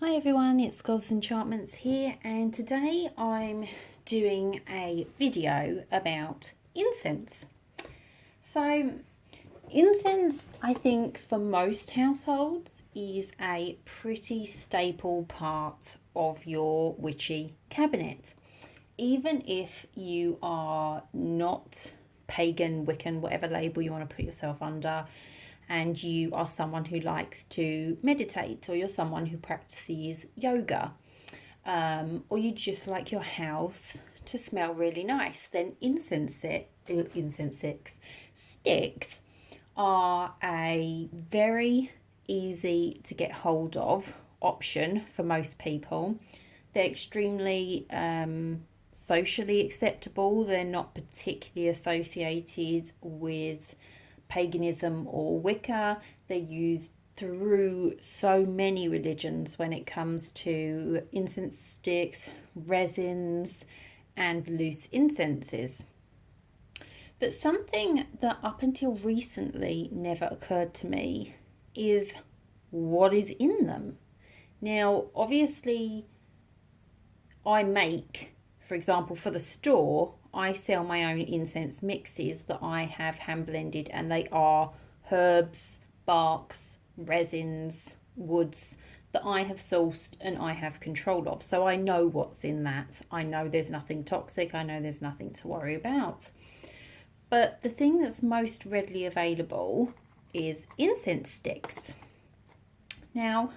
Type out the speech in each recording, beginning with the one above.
Hi everyone, it's God's Enchantments here, and today I'm doing a video about incense. So, incense, I think for most households, is a pretty staple part of your witchy cabinet. Even if you are not pagan, Wiccan, whatever label you want to put yourself under, and you are someone who likes to meditate, or you're someone who practices yoga, or you just like your house to smell really nice, then sticks are a very easy to get hold of option for most people. They're extremely socially acceptable. They're not particularly associated with paganism or Wicca. They're used through so many religions when it comes to incense sticks, resins, and loose incenses. But something that up until recently never occurred to me is what is in them. Now, obviously, I make, for example, for the store, I sell my own incense mixes that I have hand blended, and they are herbs, barks, resins, woods that I have sourced and I have control of. So I know what's in that. I know there's nothing toxic. I know there's nothing to worry about. But the thing that's most readily available is incense sticks. Now,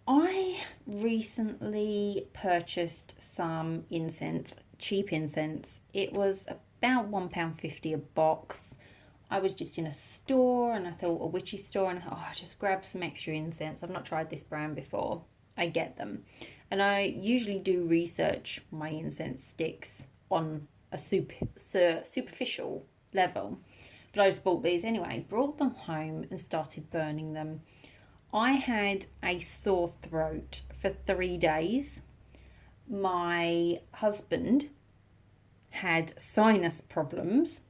I recently purchased some incense, cheap incense. It was about £1.50 a box. I was just in a store and I thought a witchy store, and I'll just grab some extra incense. I've not tried this brand before. I get them. And I usually do research my incense sticks on a superficial level. But I just bought these anyway, brought them home and started burning them. I had a sore throat for 3 days. My husband had sinus problems,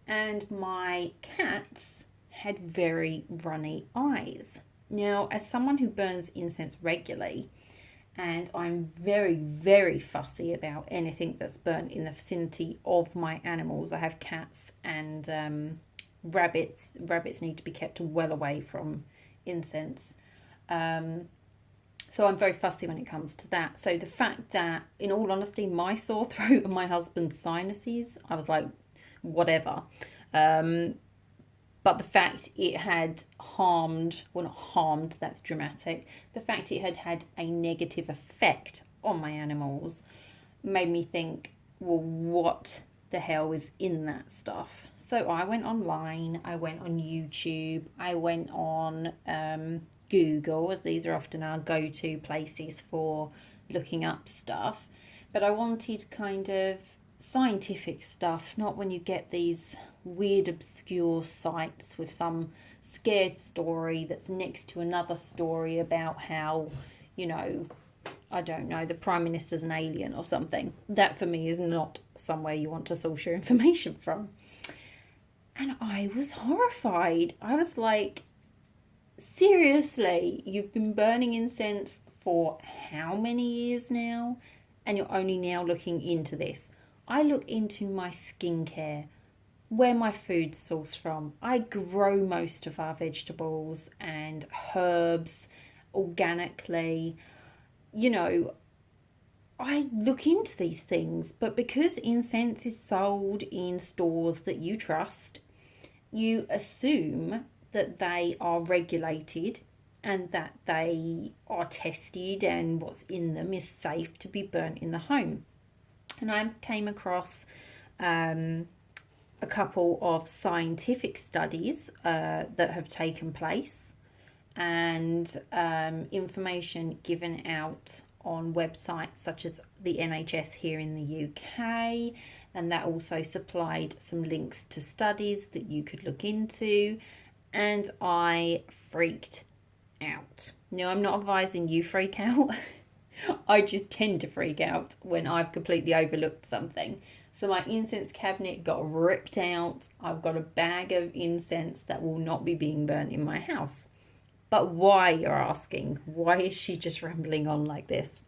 and my cats had very runny eyes. Now, as someone who burns incense regularly, and I'm very, very fussy about anything that's burnt in the vicinity of my animals. I have cats and rabbits. Rabbits need to be kept well away from incense. So I'm very fussy when it comes to that. So the fact that, in all honesty, my sore throat and my husband's sinuses, I was like, whatever. But the fact it had harmed, well, not harmed, that's dramatic. The fact it had had a negative effect on my animals made me think, well, what the hell is in that stuff? So I went online, I went on YouTube, I went on Google, as these are often our go-to places for looking up stuff. But I wanted kind of scientific stuff, not when you get these weird obscure sites with some scared story that's next to another story about how, I don't know, the Prime Minister's an alien or something. That for me is not somewhere you want to source your information from. And I was horrified. I was like, seriously, you've been burning incense for how many years now? And you're only now looking into this. I look into my skincare, where my food's sourced from. I grow most of our vegetables and herbs organically. I look into these things, but because incense is sold in stores that you trust, you assume that they are regulated and that they are tested and what's in them is safe to be burnt in the home. And I came across a couple of scientific studies that have taken place, and information given out on websites such as the NHS here in the UK, and that also supplied some links to studies that you could look into, and I freaked out. Now, I'm not advising you freak out. I just tend to freak out when I've completely overlooked something. So my incense cabinet got ripped out. I've got a bag of incense that will not be being burnt in my house. But why, you're asking? Why is she just rambling on like this?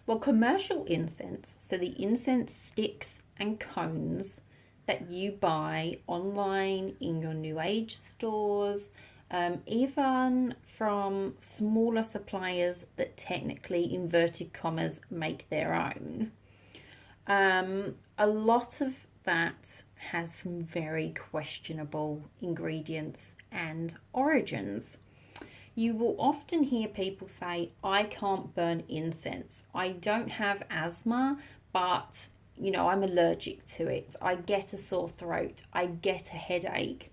Well, commercial incense, so the incense sticks and cones that you buy online in your New Age stores, even from smaller suppliers that technically, inverted commas, make their own. A lot of that has some very questionable ingredients and origins. You will often hear people say, I can't burn incense. I don't have asthma, but I'm allergic to it. I get a sore throat. I get a headache.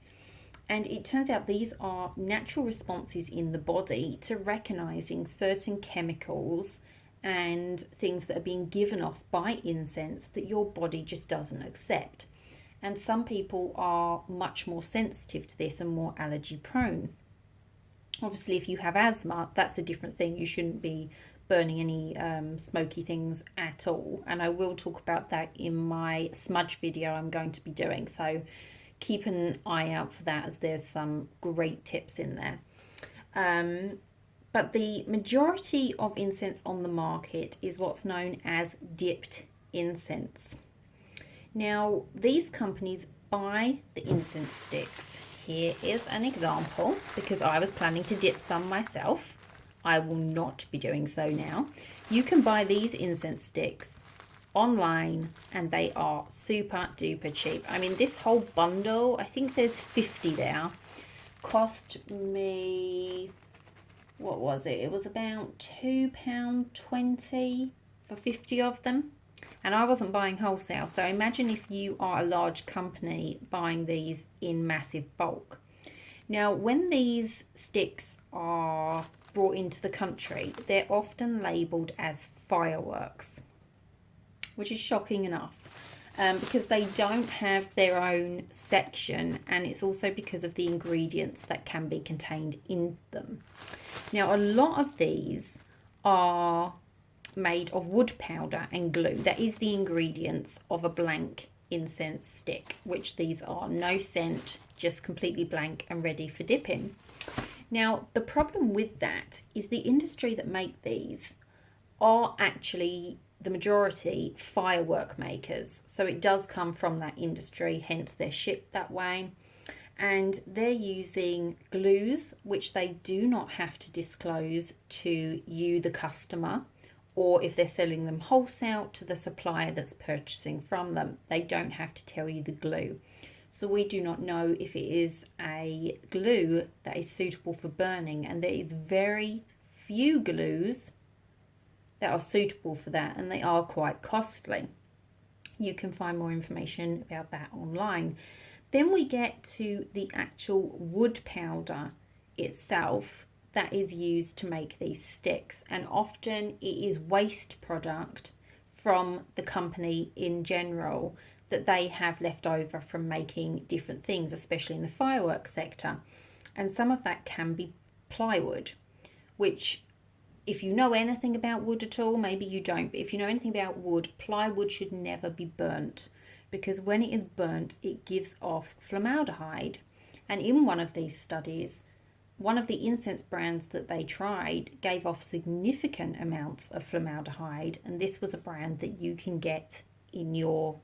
And it turns out these are natural responses in the body to recognizing certain chemicals and things that are being given off by incense that your body just doesn't accept. And some people are much more sensitive to this and more allergy prone. Obviously, if you have asthma, that's a different thing. You shouldn't be burning any smoky things at all. And I will talk about that in my smudge video I'm going to be doing. So keep an eye out for that, as there's some great tips in there. But the majority of incense on the market is what's known as dipped incense. Now, these companies buy the incense sticks. Here is an example, because I was planning to dip some myself. I will not be doing so now. You can buy these incense sticks online and they are super duper cheap. I mean, this whole bundle, I think there's 50 there, cost me, what was it? It was about £2.20 for 50 of them. And I wasn't buying wholesale. So imagine if you are a large company buying these in massive bulk. Now, when these sticks are brought into the country, they're often labelled as fireworks, which is shocking enough, because they don't have their own section, and it's also because of the ingredients that can be contained in them. Now, a lot of these are made of wood powder and glue. That is the ingredients of a blank incense stick, which these are. No scent, just completely blank and ready for dipping. Now, the problem with that is the industry that make these are actually, the majority, firework makers. So it does come from that industry, hence they're shipped that way. And they're using glues, which they do not have to disclose to you, the customer, or if they're selling them wholesale to the supplier that's purchasing from them. They don't have to tell you the glue. So we do not know if it is a glue that is suitable for burning, and there is very few glues that are suitable for that, and they are quite costly. You can find more information about that online. Then we get to the actual wood powder itself that is used to make these sticks, and often it is waste product from the company in general that they have left over from making different things, especially in the fireworks sector. And some of that can be plywood, which, if you know anything about wood at all, maybe you don't, but if you know anything about wood, plywood should never be burnt, because when it is burnt, it gives off formaldehyde. And in one of these studies, one of the incense brands that they tried gave off significant amounts of formaldehyde, and this was a brand that you can get in your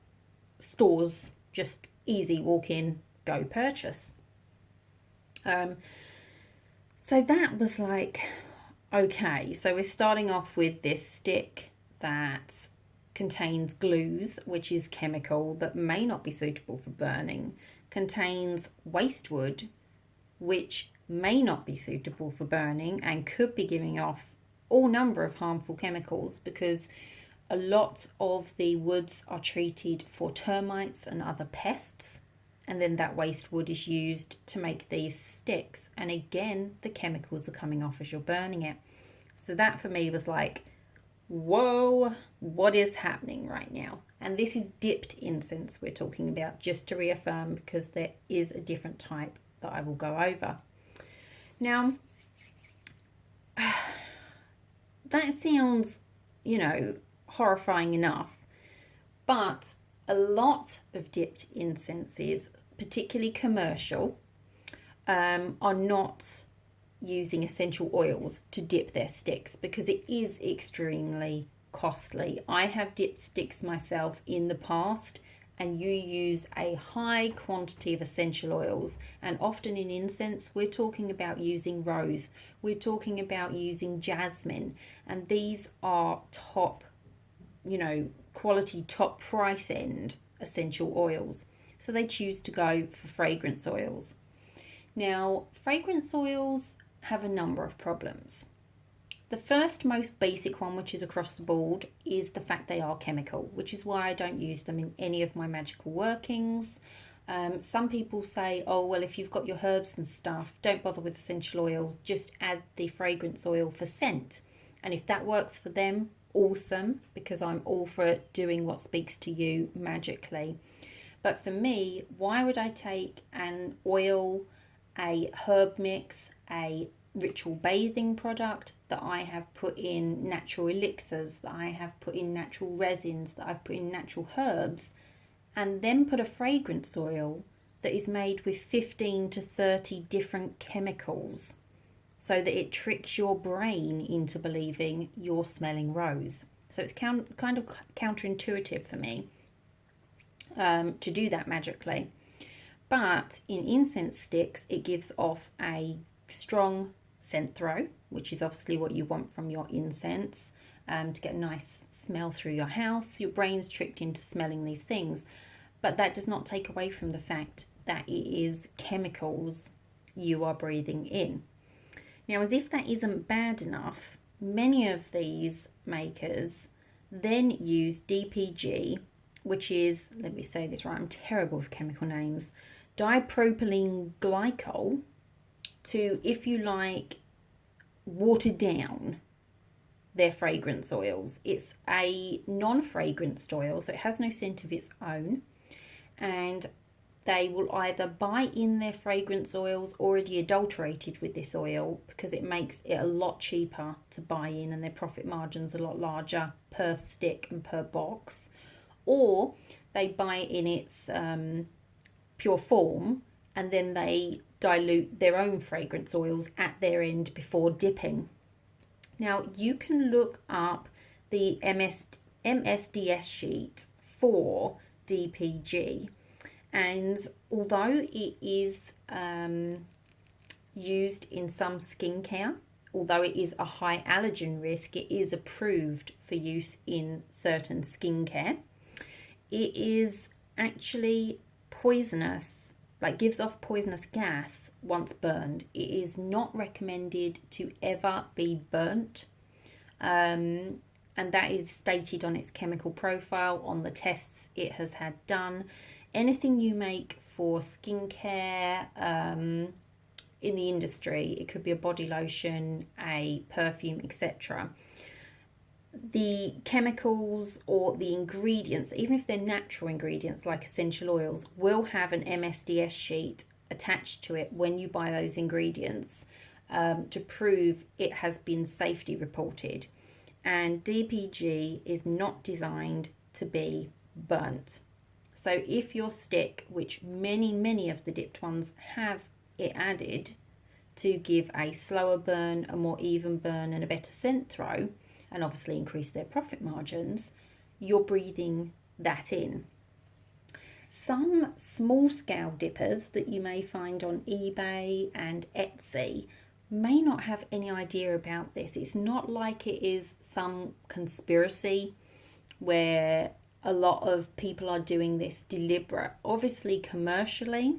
stores, just easy, walk in, go purchase. So that was like, okay, so we're starting off with this stick that contains glues, which is chemical that may not be suitable for burning, contains waste wood, which may not be suitable for burning and could be giving off all number of harmful chemicals, because a lot of the woods are treated for termites and other pests, and then that waste wood is used to make these sticks, and again the chemicals are coming off as you're burning it. So that for me was like, whoa, what is happening right now? And this is dipped incense we're talking about, just to reaffirm, because there is a different type that I will go over. Now, that sounds, horrifying enough, but a lot of dipped incenses, particularly commercial, are not using essential oils to dip their sticks because it is extremely costly. I have dipped sticks myself in the past, and you use a high quantity of essential oils, and often in incense we're talking about using rose, we're talking about using jasmine, and these are top, quality, top price end essential oils. So they choose to go for fragrance oils. Now, fragrance oils have a number of problems. The first, most basic one, which is across the board, is the fact they are chemical, which is why I don't use them in any of my magical workings. Some people say, oh, well, if you've got your herbs and stuff, don't bother with essential oils, just add the fragrance oil for scent. And if that works for them, awesome, because I'm all for it doing what speaks to you magically. But for me, why would I take an oil, a herb mix, a ritual bathing product that I have put in natural elixirs, that I have put in natural resins, that I've put in natural herbs, and then put a fragrance oil that is made with 15 to 30 different chemicals so that it tricks your brain into believing you're smelling rose. So it's kind of counterintuitive for me to do that magically. But in incense sticks, it gives off a strong scent throw, which is obviously what you want from your incense, to get a nice smell through your house. Your brain's tricked into smelling these things, but that does not take away from the fact that it is chemicals you are breathing in. Now, as if that isn't bad enough, many of these makers then use DPG, which is, let me say this right, I'm terrible with chemical names, dipropylene glycol, to, if you like, water down their fragrance oils. It's a non-fragranced oil, so it has no scent of its own, and they will either buy in their fragrance oils already adulterated with this oil because it makes it a lot cheaper to buy in and their profit margins a lot larger per stick and per box, or they buy it in its pure form and then they dilute their own fragrance oils at their end before dipping. Now, you can look up the MSDS sheet for DPG, and although it is used in some skincare, although it is a high allergen risk, it is approved for use in certain skincare. It is actually poisonous, like gives off poisonous gas once burned. It is not recommended to ever be burnt, and that is stated on its chemical profile, on the tests it has had done. Anything you make for skincare in the industry, it could be a body lotion, a perfume, etc. The chemicals or the ingredients, even if they're natural ingredients like essential oils, will have an MSDS sheet attached to it when you buy those ingredients to prove it has been safety reported. And DPG is not designed to be burnt. So if your stick, which many of the dipped ones have it added to give a slower burn, a more even burn and a better scent throw, and obviously increase their profit margins, you're breathing that in. Some small scale dippers that you may find on eBay and Etsy may not have any idea about this. It's not like it is some conspiracy where a lot of people are doing this deliberate. Obviously, commercially,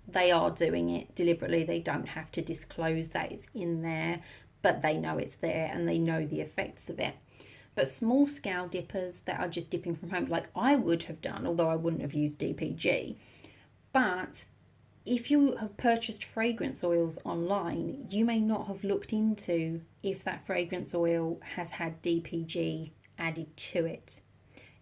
they are doing it deliberately. They don't have to disclose that it's in there, but they know it's there and they know the effects of it. But small scale dippers that are just dipping from home, like I would have done, although I wouldn't have used DPG. But if you have purchased fragrance oils online, you may not have looked into if that fragrance oil has had DPG added to it.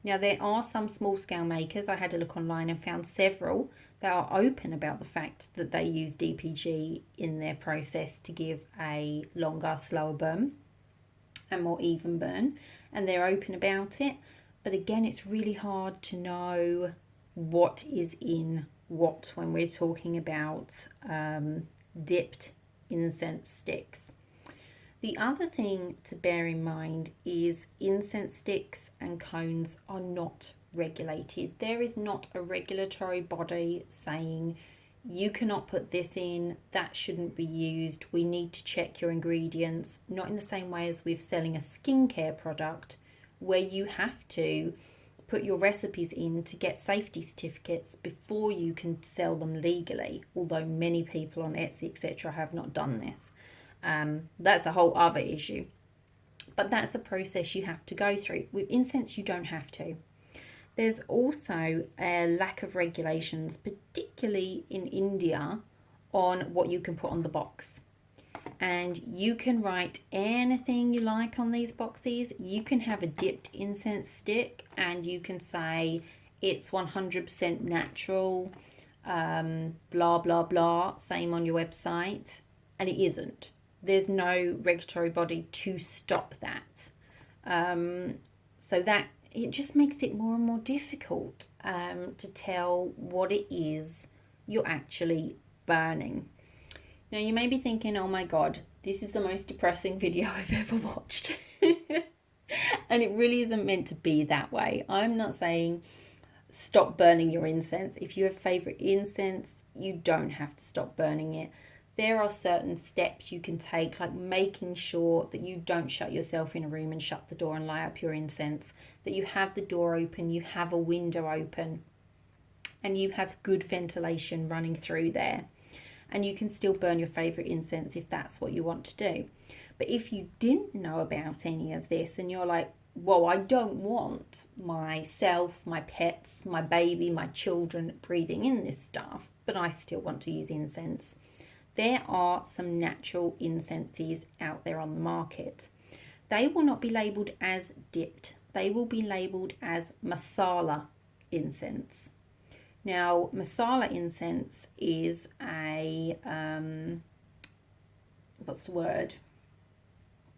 Now, there are some small scale makers, I had a look online and found several that are open about the fact that they use DPG in their process to give a longer, slower burn and more even burn, and they're open about it. But again, it's really hard to know what is in what when we're talking about dipped incense sticks. The other thing to bear in mind is incense sticks and cones are not regulated. There is not a regulatory body saying you cannot put this in, that shouldn't be used, we need to check your ingredients. Not in the same way as with selling a skincare product where you have to put your recipes in to get safety certificates before you can sell them legally, although many people on Etsy, etc., have not done this. That's a whole other issue. But that's a process you have to go through. With incense, you don't have to. There's also a lack of regulations, particularly in India, on what you can put on the box. And you can write anything you like on these boxes. You can have a dipped incense stick and you can say it's 100% natural, blah, blah, blah, same on your website. And it isn't. There's no regulatory body to stop that. So that it just makes it more and more difficult to tell what it is you're actually burning. Now you may be thinking, oh my God, this is the most depressing video I've ever watched. And it really isn't meant to be that way. I'm not saying stop burning your incense. If you have favorite incense, you don't have to stop burning it. There are certain steps you can take, like making sure that you don't shut yourself in a room and shut the door and light up your incense, that you have the door open, you have a window open, and you have good ventilation running through there. And you can still burn your favourite incense if that's what you want to do. But if you didn't know about any of this and you're like, well, I don't want myself, my pets, my baby, my children breathing in this stuff, but I still want to use incense, there are some natural incenses out there on the market. They will not be labelled as dipped. They will be labelled as masala incense. Now, masala incense is a,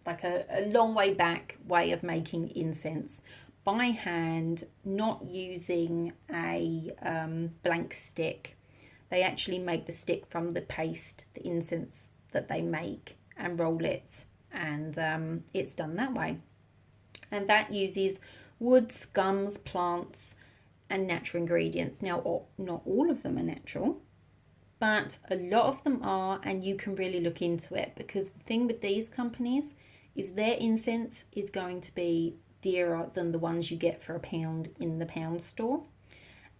like a long way back way of making incense by hand, not using a blank stick. They actually make the stick from the paste, the incense that they make, and roll it, and it's done that way. And that uses woods, gums, plants, and natural ingredients. Now, not all of them are natural, but a lot of them are, and you can really look into it, because the thing with these companies is their incense is going to be dearer than the ones you get for £1 in the pound store,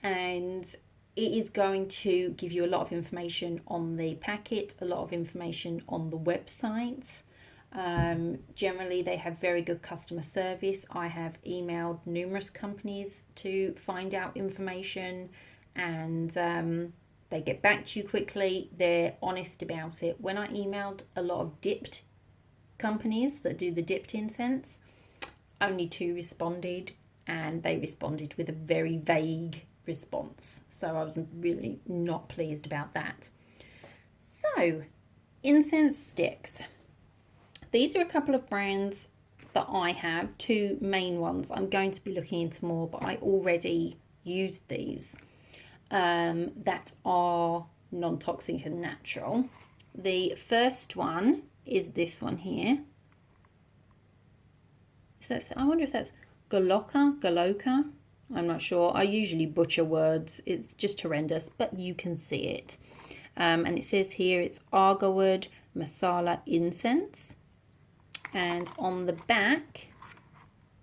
and it is going to give you a lot of information on the packet, a lot of information on the website. Generally, they have very good customer service. I have emailed numerous companies to find out information, and they get back to you quickly. They're honest about it. When I emailed a lot of dipped companies that do the dipped incense, only 2 responded, and they responded with a very vague response. So I was really not pleased about that. So, incense sticks. These are a couple of brands that I have, 2 main ones. I'm going to be looking into more, but I already used these that are non-toxic and natural. The first one is this one here. So I wonder if that's Galoka. I'm not sure. I usually butcher words. It's just horrendous, but you can see it. And it says here it's Argawood Masala Incense. And on the back,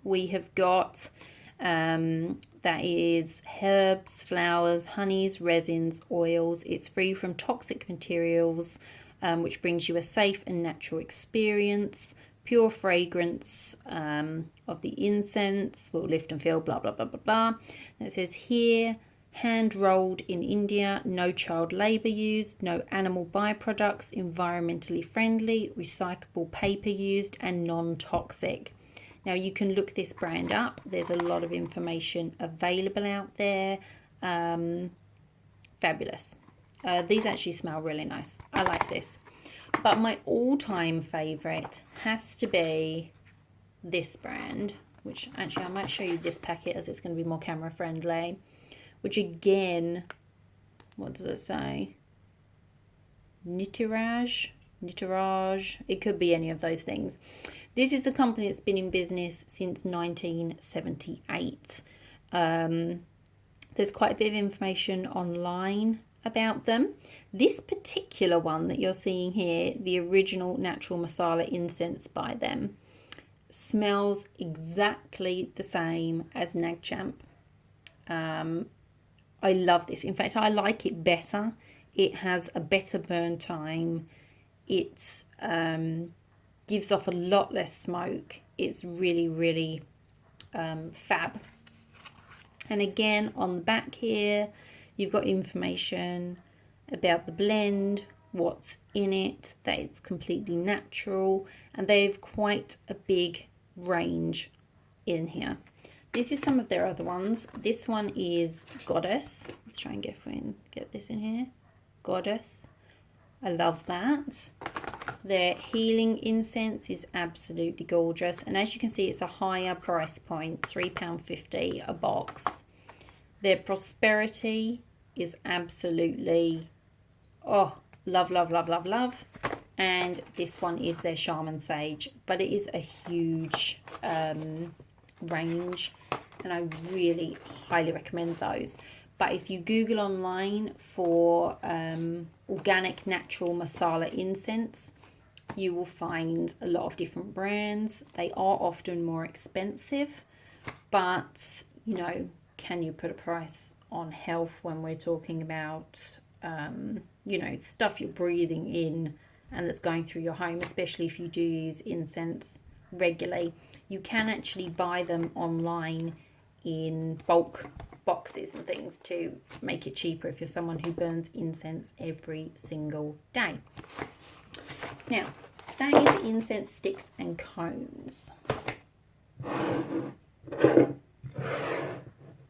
we have got that is herbs, flowers, honeys, resins, oils. It's free from toxic materials, which brings you a safe and natural experience. Pure fragrance of the incense will lift and feel, blah, blah, blah, blah, blah. And it says here, hand rolled in India, no child labour used, no animal byproducts, environmentally friendly, recyclable paper used, and non-toxic. Now you can look this brand up. There's a lot of information available out there. Fabulous. These actually smell really nice. I like this. But my all-time favourite has to be this brand, which actually I might show you this packet as it's going to be more camera friendly, which again, what does it say? Nitiraj Nitaraj. It could be any of those things. This is a company that's been in business since 1978. There's quite a bit of information online about them. This particular one that you're seeing here, the original natural masala incense by them, smells exactly the same as Nagchamp. I love this. In fact, I like it better. It has a better burn time. It gives off a lot less smoke. It's really, really fab. And again, on the back here, you've got information about the blend, what's in it, that it's completely natural, and they've quite a big range in here. This is some of their other ones. This one is Goddess. Let's try and get this in here. Goddess. I love that. Their healing incense is absolutely gorgeous. And as you can see, it's a higher price point, £3.50 a box. Their Prosperity is absolutely, oh, love, love, love, love, love. And this one is their Shaman Sage. But it is a huge range. And I really highly recommend those. But if you Google online for organic natural masala incense, you will find a lot of different brands. They are often more expensive, but you know, can you put a price on health when we're talking about you know, stuff you're breathing in and that's going through your home, especially if you do use incense regularly? You can actually buy them online in bulk boxes and things to make it cheaper if you're someone who burns incense every single day. Now, that is incense sticks and cones.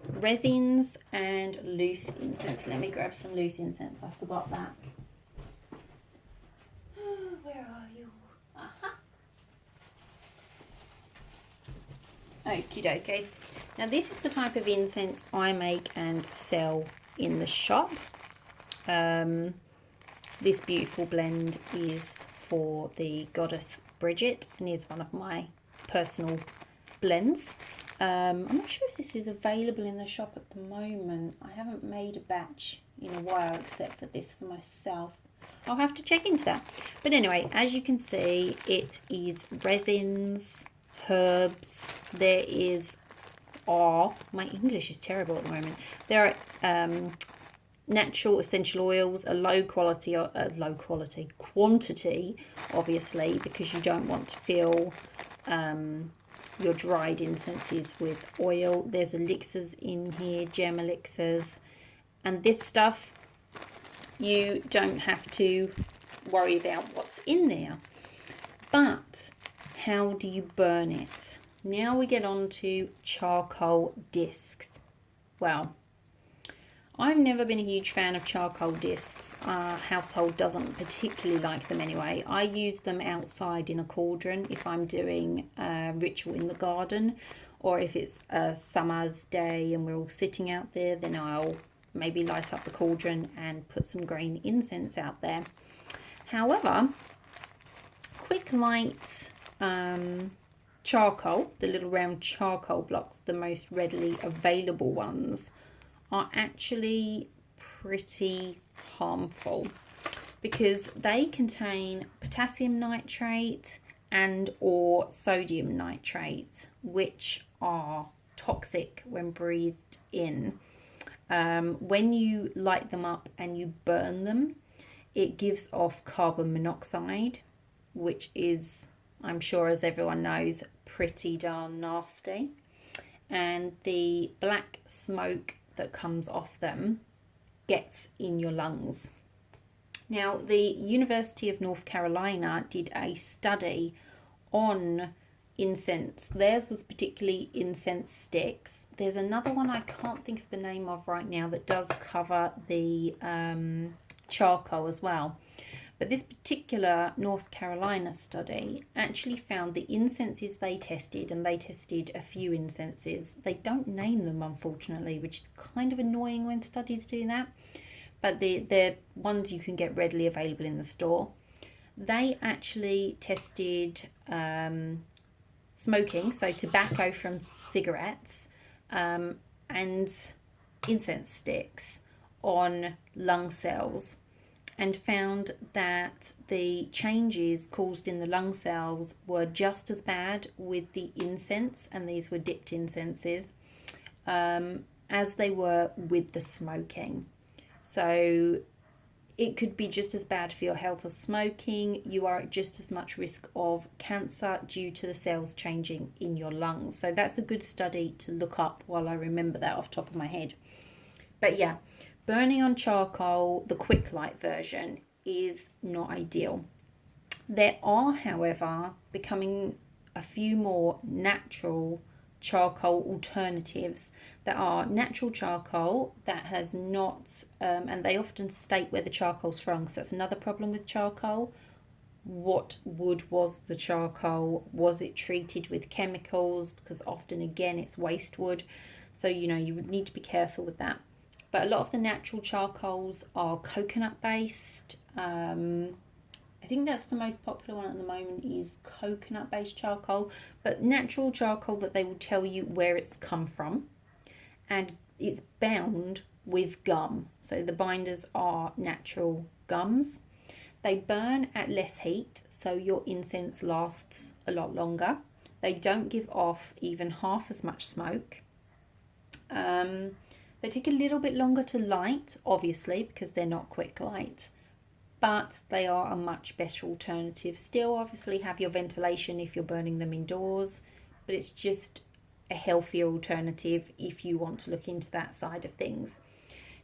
Resins and loose incense. Let me grab some loose incense. I forgot that. Where are you? Okie dokie. Now this is the type of incense I make and sell in the shop. This beautiful blend is for the Goddess Bridget and is one of my personal blends. I'm not sure if this is available in the shop at the moment. I haven't made a batch in a while except for this for myself. I'll have to check into that. But anyway, as you can see, it is resins, herbs. There is, my English is terrible at the moment. There are natural essential oils, a quantity, obviously, because you don't want to fill your dried incenses with oil. There's elixirs in here, gem elixirs, and this stuff, you don't have to worry about what's in there. But how do you burn it? Now we get on to charcoal discs. Well, I've never been a huge fan of charcoal discs. Our household doesn't particularly like them anyway. I use them outside in a cauldron if I'm doing a ritual in the garden, or if it's a summer's day and we're all sitting out there, then I'll maybe light up the cauldron and put some green incense out there. However, quick light charcoal, the little round charcoal blocks, the most readily available ones, are actually pretty harmful because they contain potassium nitrate and or sodium nitrate, which are toxic when breathed in. When you light them up and you burn them, it gives off carbon monoxide, which is, I'm sure as everyone knows, pretty darn nasty. And the black smoke that comes off them gets in your lungs. Now, the University of North Carolina did a study on incense. Theirs was particularly incense sticks. There's another one I can't think of the name of right now that does cover the charcoal as well. But this particular North Carolina study actually found the incenses they tested, and they tested a few incenses. They don't name them, unfortunately, which is kind of annoying when studies do that. But they're ones you can get readily available in the store. They actually tested smoking, so tobacco from cigarettes, and incense sticks on lung cells, and found that the changes caused in the lung cells were just as bad with the incense, and these were dipped incenses, as they were with the smoking. So it could be just as bad for your health as smoking. You are at just as much risk of cancer due to the cells changing in your lungs. So that's a good study to look up while I remember that off the top of my head. But yeah, burning on charcoal, the quick light version, is not ideal. There are, however, becoming a few more natural charcoal alternatives that are natural charcoal that has not, and they often state where the charcoal's from, because that's another problem with charcoal. What wood was the charcoal? Was it treated with chemicals? Because often, again, it's waste wood. So, you would need to be careful with that. But a lot of the natural charcoals are coconut based. I think that's the most popular one at the moment, is coconut based charcoal, but natural charcoal that they will tell you where it's come from, and it's bound with gum. So the binders are natural gums. They burn at less heat, so your incense lasts a lot longer. They don't give off even half as much smoke. They take a little bit longer to light, obviously, because they're not quick light, but they are a much better alternative. Still, obviously, have your ventilation if you're burning them indoors, but it's just a healthier alternative if you want to look into that side of things.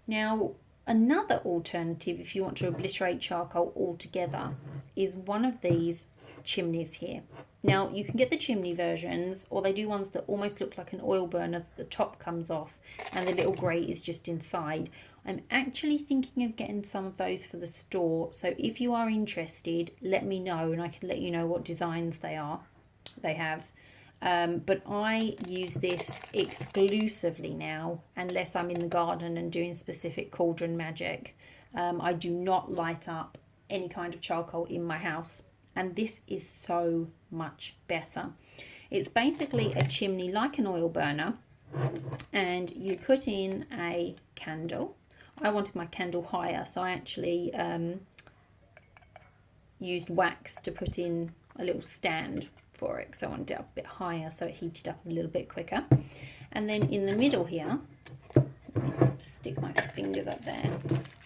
Now, another alternative, if you want to obliterate charcoal altogether, is one of these chimneys here. Now, you can get the chimney versions, or they do ones that almost look like an oil burner. The top comes off and the little grate is just inside. I'm actually thinking of getting some of those for the store. So if you are interested, let me know and I can let you know what designs they have. But I use this exclusively now, unless I'm in the garden and doing specific cauldron magic. I do not light up any kind of charcoal in my house, and this is so much better. It's basically a chimney like an oil burner, and you put in a candle. I wanted my candle higher, so I actually used wax to put in a little stand for it, so I wanted it up a bit higher so it heated up a little bit quicker. And then in the middle here, stick my fingers up there,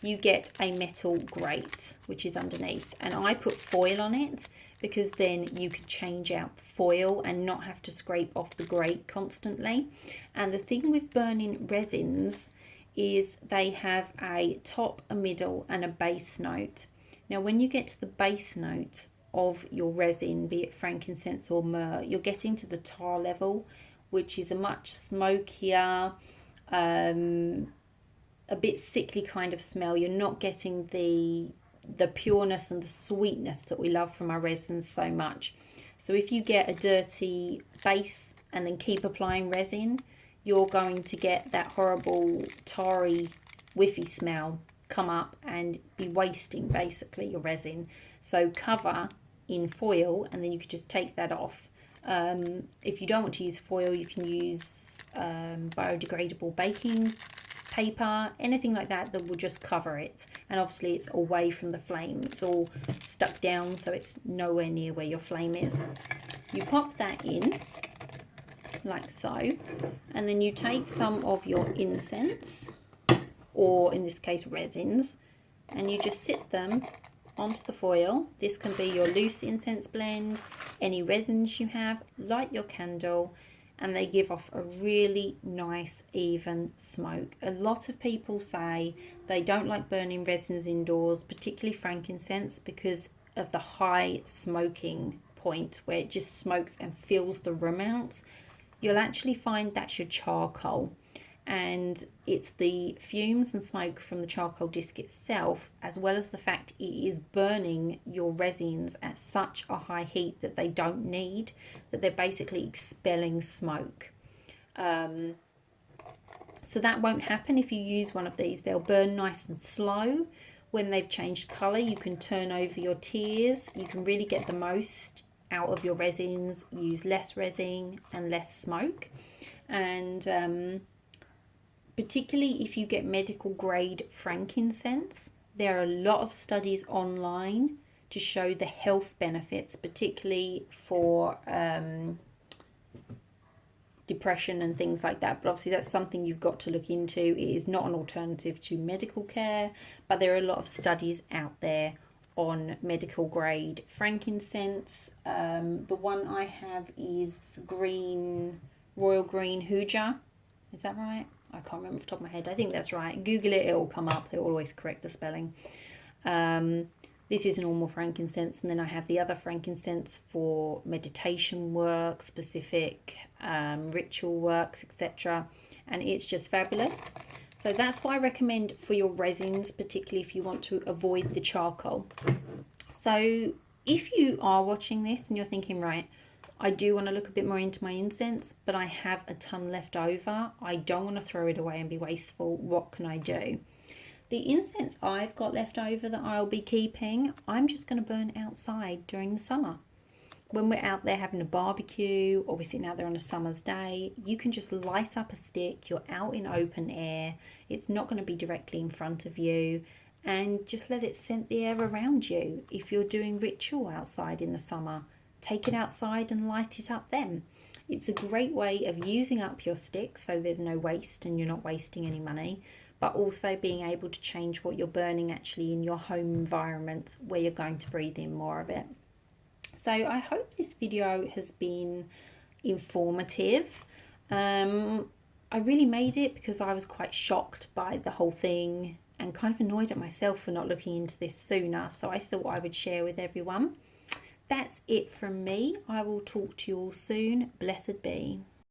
you get a metal grate which is underneath, and I put foil on it because then you could change out the foil and not have to scrape off the grate constantly. And the thing with burning resins is they have a top, a middle and a base note. Now when you get to the base note of your resin, be it frankincense or myrrh, you're getting to the tar level, which is a much smokier, a bit sickly kind of smell. You're not getting the pureness and the sweetness that we love from our resins so much. So if you get a dirty base and then keep applying resin, you're going to get that horrible tarry whiffy smell come up and be wasting basically your resin. So cover in foil and then you could just take that off. If you don't want to use foil, you can use biodegradable baking paper, anything like that that will just cover it. And obviously it's away from the flame. It's all stuck down, so it's nowhere near where your flame is. You pop that in like so, and then you take some of your incense, or in this case resins, and you just sit them onto the foil. This can be your loose incense blend, any resins you have, light your candle, and they give off a really nice even smoke. A lot of people say they don't like burning resins indoors, particularly frankincense, because of the high smoking point where it just smokes and fills the room out. You'll actually find that's your charcoal, and it's the fumes and smoke from the charcoal disc itself, as well as the fact it is burning your resins at such a high heat that they don't need, that they're basically expelling smoke. So that won't happen if you use one of these. They'll burn nice and slow, When they've changed colour, you can turn over your tiers. You can really get the most out of your resins, use less resin and less smoke. And particularly if you get medical grade frankincense, there are a lot of studies online to show the health benefits, particularly for depression and things like that. But obviously that's something you've got to look into. It is not an alternative to medical care, but there are a lot of studies out there on medical grade frankincense. The one I have is royal green Huja. Is that right? I can't remember off the top of my head. I think that's right. Google it, it'll come up. It'll always correct the spelling. This is normal frankincense, and then I have the other frankincense for meditation work, specific ritual works, etc. And it's just fabulous. So that's what I recommend for your resins, particularly if you want to avoid the charcoal. So if you are watching this and you're thinking, right, I do want to look a bit more into my incense, but I have a ton left over. I don't want to throw it away and be wasteful. What can I do? The incense I've got left over that I'll be keeping, I'm just going to burn outside during the summer. When we're out there having a barbecue or we're sitting out there on a summer's day, you can just light up a stick. You're out in open air. It's not going to be directly in front of you. And just let it scent the air around you. If you're doing ritual outside in the summer, take it outside and light it up then. It's a great way of using up your sticks so there's no waste and you're not wasting any money, but also being able to change what you're burning actually in your home environment where you're going to breathe in more of it. So I hope this video has been informative. I really made it because I was quite shocked by the whole thing and kind of annoyed at myself for not looking into this sooner. So I thought I would share with everyone. That's it from me. I will talk to you all soon. Blessed be.